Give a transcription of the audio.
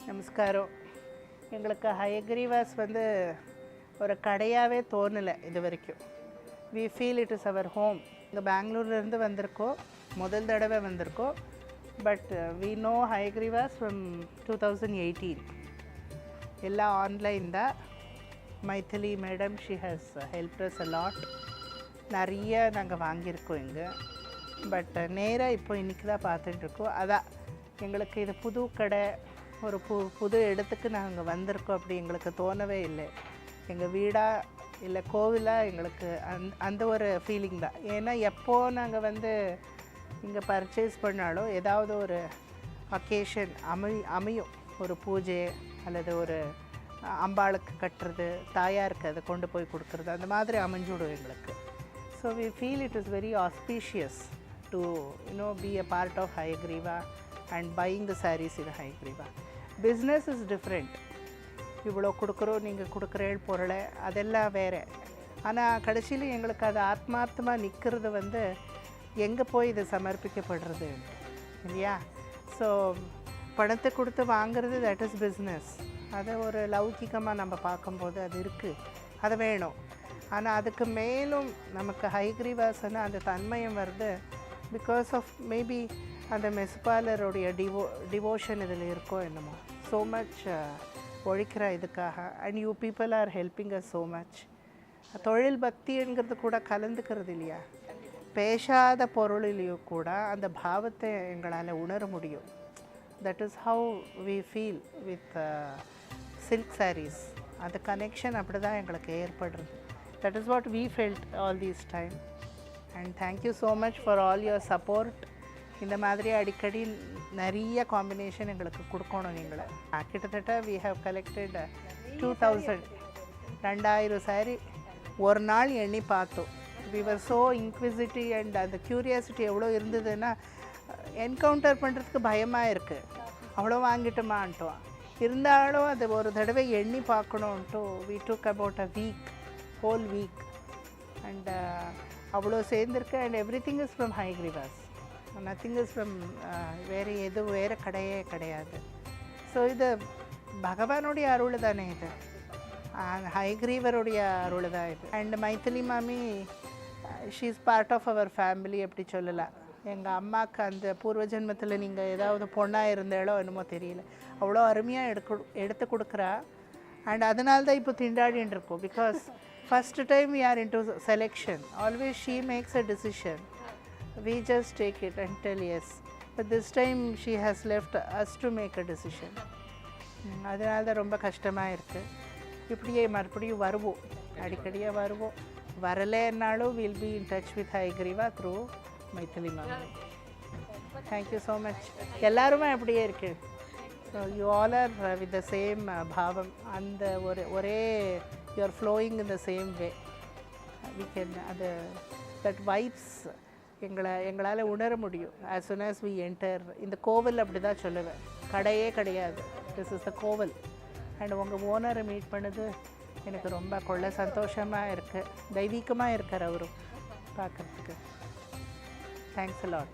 நமஸ்காரம். எங்களுக்கு ஹயக்ரீவாஸ் வந்து ஒரு கடையாகவே தோணலை இது வரைக்கும். We feel it is our home. இங்கே பெங்களூர்லேருந்து வந்திருக்கோம், முதல் தடவை வந்திருக்கோம். But we know Hayagrivas from 2018. எல்லாம் ஆன்லைன் தான். Mythili madam she has help us a lot. நிறைய நாங்கள் வாங்கியிருக்கோம் இங்கே. பட் நேராக இப்போ இன்றைக்கி தான் பார்த்துட்டுருக்கோம். அதான் எங்களுக்கு இது புது கடை, ஒரு புது இடத்துக்கு நாங்கள் வந்திருக்கோம் அப்படி எங்களுக்கு தோணவே இல்லை. எங்கள் வீடாக இல்லை கோவிலாக எங்களுக்கு அந்த ஒரு ஃபீலிங் தான். ஏன்னா எப்போது நாங்கள் வந்து இங்கே பர்ச்சேஸ் பண்ணாலும் ஏதாவது ஒரு அக்கேஷன் அமையும். ஒரு பூஜை அல்லது ஒரு அம்பாளுக்கு கட்டுறது, தாயாருக்கு அதை கொண்டு போய் கொடுக்குறது, அந்த மாதிரி அமைஞ்சுடும் எங்களுக்கு. So we feel it is very auspicious to be a part of Hayagriva and buying the sarees in Hayagriva. Business is different. இவ்வளோ கொடுக்குறோம், நீங்கள் கொடுக்குற பொருளை அதெல்லாம் வேறு. ஆனால் கடைசியில் எங்களுக்கு அது ஆத்மார்த்தமாக நிற்கிறது வந்து எங்கே போய் இது சமர்ப்பிக்கப்படுறது இல்லையா? ஸோ பணத்தை கொடுத்து வாங்கிறது, தட் இஸ் பிஸ்னஸ். அதை ஒரு லௌகிகமாக நம்ம பார்க்கும்போது அது இருக்குது, அது வேணும். ஆனால் அதுக்கு மேலும் நமக்கு ஹயக்ரீவாசனா அந்த தன்மயம் வருது பிகாஸ் ஆஃப் மேபி அந்த மெஸ்பாலருடைய டிவோஷன் இதில் இருக்கோ என்னமோ. ஸோ மச் ஒழிக்கிற இதுக்காக. And you people are helping us so much. தொழில் பக்திங்கிறது கூட கலந்துக்கிறது இல்லையா? பேசாத பொருளிலையும் கூட அந்த பாவத்தை எங்களால் உணர முடியும். That is how we feel with silk saris. அந்த கனெக்ஷன் அப்படி தான் எங்களுக்கு ஏற்படுறது. That is what we felt all this time. And thank you so much for all your support. இந்த மாதிரி அடிக்கடி நிறைய காம்பினேஷன் எங்களுக்கு கொடுக்கணும். நீங்களை கிட்டத்தட்ட we have collected 2000 சாரி ஒரு நாள் எண்ணி பார்த்தோம். we were so inquisitive and அந்த க்யூரியாசிட்டி எவ்வளோ இருந்ததுன்னா என்கவுண்டர் பண்ணுறதுக்கு பயமாக இருக்குது. அவ்வளோ வாங்கிட்டோமான்ட்டோம். இருந்தாலும் அது ஒரு தடவை எண்ணி பார்க்கணுன்ட்டு we took about a week, whole week. And அவ்வளோ சேர்ந்துருக்கு. And everything is from Hayagrivas, nothing is from வேறு கடையே கிடையாது. ஸோ இது பகவானுடைய அருள் தானே, இது ஹயக்ரீவருடைய அருள் தான் இது. And Maithili mami she is part of our family அப்படி சொல்லலாம். எங்கள் அம்மாவுக்கு அந்த பூர்வ ஜென்மத்தில் நீங்கள் ஏதாவது பொண்ணாக இருந்தாலோ என்னமோ தெரியல, அவ்வளோ அருமையாக எடுத்து கொடுக்குறா. அண்ட் அதனால தான் இப்போ திண்டாடின்னு இருக்கோம். Because first time we are into selection. Always she makes a decision, we just take it and tell yes. But this time she has left us to make a decision. அதனால தான் ரொம்ப கஷ்டமாக இருக்குது. இப்படியே மறுபடியும் வருவோம், அடிக்கடியாக வருவோம். வரலைன்னாலும் will be in touch with Hayagriva through Mythili ma'am. Thank you so much. எல்லாருமே அப்படியே இருக்குது. So you all are with the same பாவம். அந்த ஒரே you are flowing in the same way. We can that vibes எங்களால் உணர முடியும் as soon as we enter. இந்த கோவில் அப்படி தான் சொல்லுவேன், கடையே கிடையாது, this is the கோவில். அண்ட் உங்கள் ஓனரை மீட் பண்ணது எனக்கு ரொம்ப கொள்ள சந்தோஷமாக இருக்குது. தெய்வீகமாக இருக்கார் அவரும் பார்க்குறதுக்கு. Thanks a lot.